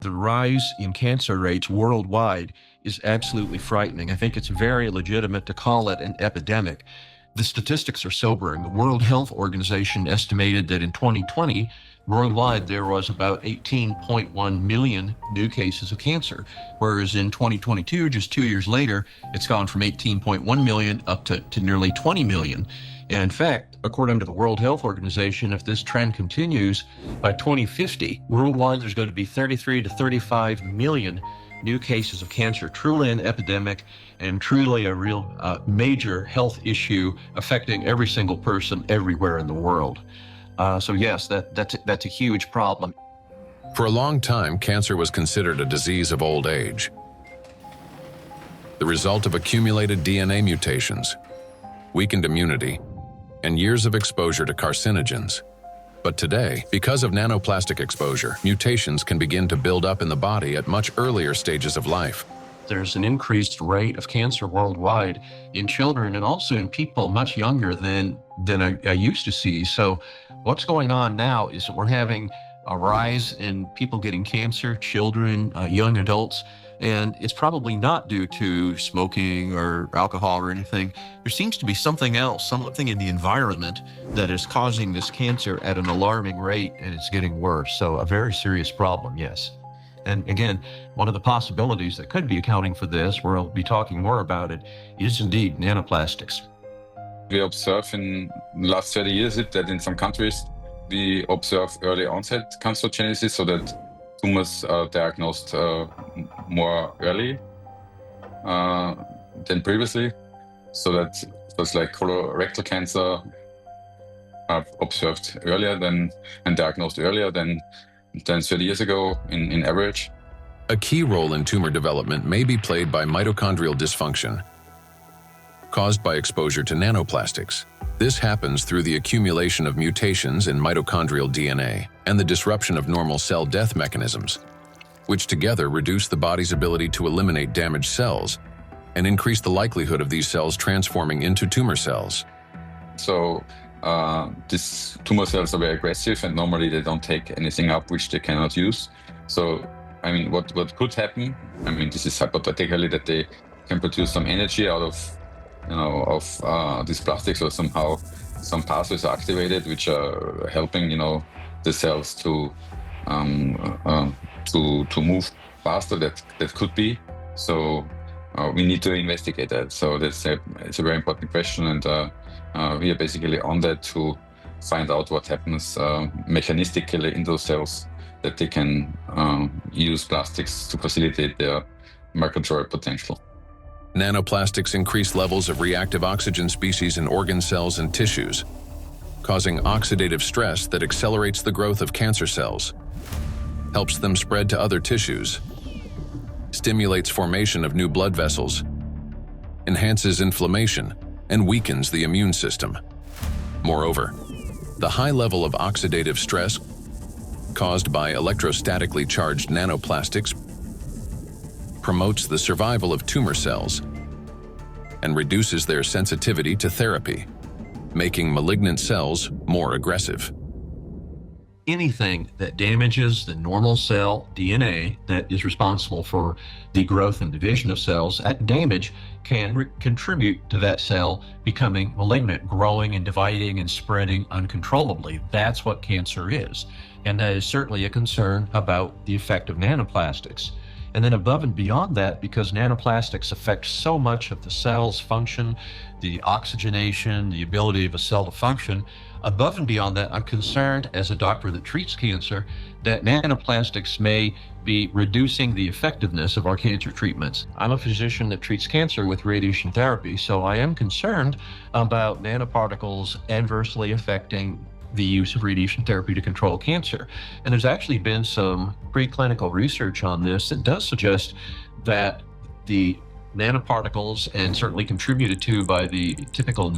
The rise in cancer rates worldwide is absolutely frightening. I think it's very legitimate to call it an epidemic. The statistics are sobering. The World Health Organization estimated that in 2020, worldwide, there was about 18.1 million new cases of cancer, whereas in 2022, just 2 years later, it's gone from 18.1 million up to nearly 20 million. And in fact, according to the World Health Organization, if this trend continues, by 2050, worldwide, there's going to be 33 to 35 million new cases of cancer, truly an epidemic and truly a real major health issue affecting every single person everywhere in the world. So yes, that's a huge problem. For a long time, cancer was considered a disease of old age, the result of accumulated DNA mutations, weakened immunity, and years of exposure to carcinogens. But today, because of nanoplastic exposure, mutations can begin to build up in the body at much earlier stages of life. There's an increased rate of cancer worldwide in children and also in people much younger than I used to see. So what's going on now is that we're having a rise in people getting cancer, children, young adults, and it's probably not due to smoking or alcohol or anything. There seems to be something else, something in the environment that is causing this cancer at an alarming rate, and it's getting worse. So a very serious problem, yes. And again, one of the possibilities that could be accounting for this, we'll be talking more about it, is indeed nanoplastics. We observe in the last 30 years that in some countries we observe early onset cancerogenesis, so that tumors are diagnosed more early than previously. So that was like colorectal cancer are observed earlier and diagnosed earlier than 30 years ago in average. A key role in tumor development may be played by mitochondrial dysfunction, caused by exposure to nanoplastics. This happens through the accumulation of mutations in mitochondrial DNA and the disruption of normal cell death mechanisms, which together reduce the body's ability to eliminate damaged cells and increase the likelihood of these cells transforming into tumor cells. So these tumor cells are very aggressive, and normally they don't take anything up which they cannot use. So, I mean, what could happen? I mean, this is hypothetically that they can produce some energy out of these plastics, or somehow some pathways are activated which are helping the cells to move faster. That could be. So we need to investigate that. So it's a very important question, and we are basically on that to find out what happens mechanistically in those cells, that they can use plastics to facilitate their mitochondrial potential. Nanoplastics increase levels of reactive oxygen species in organ cells and tissues, causing oxidative stress that accelerates the growth of cancer cells, helps them spread to other tissues, stimulates formation of new blood vessels, enhances inflammation, and weakens the immune system. Moreover, the high level of oxidative stress caused by electrostatically charged nanoplastics promotes the survival of tumor cells and reduces their sensitivity to therapy, making malignant cells more aggressive. Anything that damages the normal cell DNA that is responsible for the growth and division of cells, that damage can contribute to that cell becoming malignant, growing and dividing and spreading uncontrollably. That's what cancer is. And that is certainly a concern about the effect of nanoplastics. And then above and beyond that, because nanoplastics affect so much of the cell's function, the oxygenation, the ability of a cell to function, above and beyond that, I'm concerned as a doctor that treats cancer that nanoplastics may be reducing the effectiveness of our cancer treatments. I'm a physician that treats cancer with radiation therapy, so I am concerned about nanoparticles adversely affecting the use of radiation therapy to control cancer. And there's actually been some preclinical research on this that does suggest that the nanoparticles, and certainly contributed to by the typical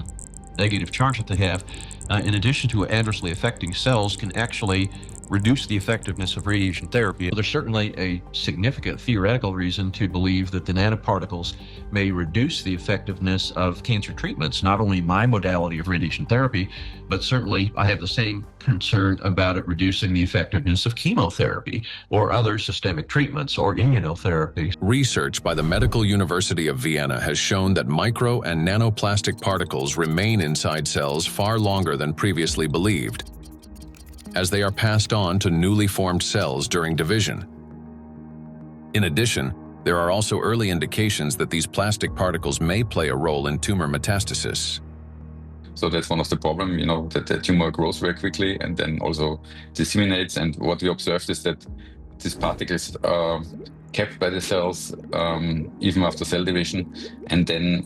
negative charge that they have, in addition to adversely affecting cells, can actually reduce the effectiveness of radiation therapy. There's certainly a significant theoretical reason to believe that the nanoparticles may reduce the effectiveness of cancer treatments, not only my modality of radiation therapy, but certainly I have the same concern about it reducing the effectiveness of chemotherapy or other systemic treatments or immunotherapy. Research by the Medical University of Vienna has shown that micro and nanoplastic particles remain inside cells far longer than previously believed, as they are passed on to newly formed cells during division. In addition, there are also early indications that these plastic particles may play a role in tumor metastasis. So that's one of the problems, that the tumor grows very quickly and then also disseminates. And what we observed is that these particles are kept by the cells even after cell division, and then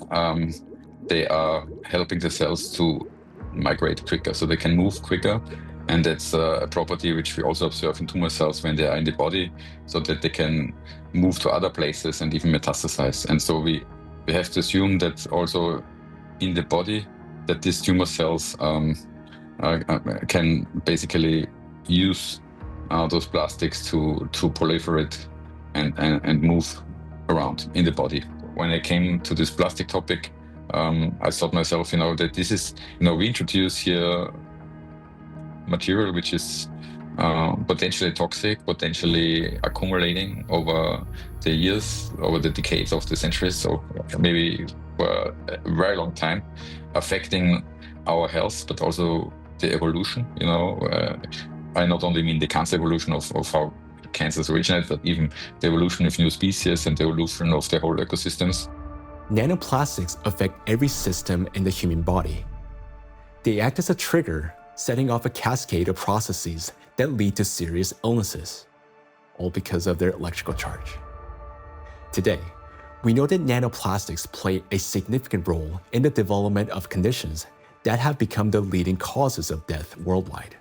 they are helping the cells to migrate quicker, so they can move quicker. And that's a property which we also observe in tumor cells when they are in the body, so that they can move to other places and even metastasize. And so we have to assume that also in the body, that these tumor cells can basically use those plastics to proliferate and move around in the body. When I came to this plastic topic, I thought myself, that this is, we introduce here material which is potentially toxic, potentially accumulating over the years, over the decades of the centuries, so maybe for a very long time, affecting our health, but also the evolution. I not only mean the cancer evolution of how cancers originate, but even the evolution of new species and the evolution of the whole ecosystems. Nanoplastics affect every system in the human body. They act as a trigger, setting off a cascade of processes that lead to serious illnesses, all because of their electrical charge. Today, we know that nanoplastics play a significant role in the development of conditions that have become the leading causes of death worldwide.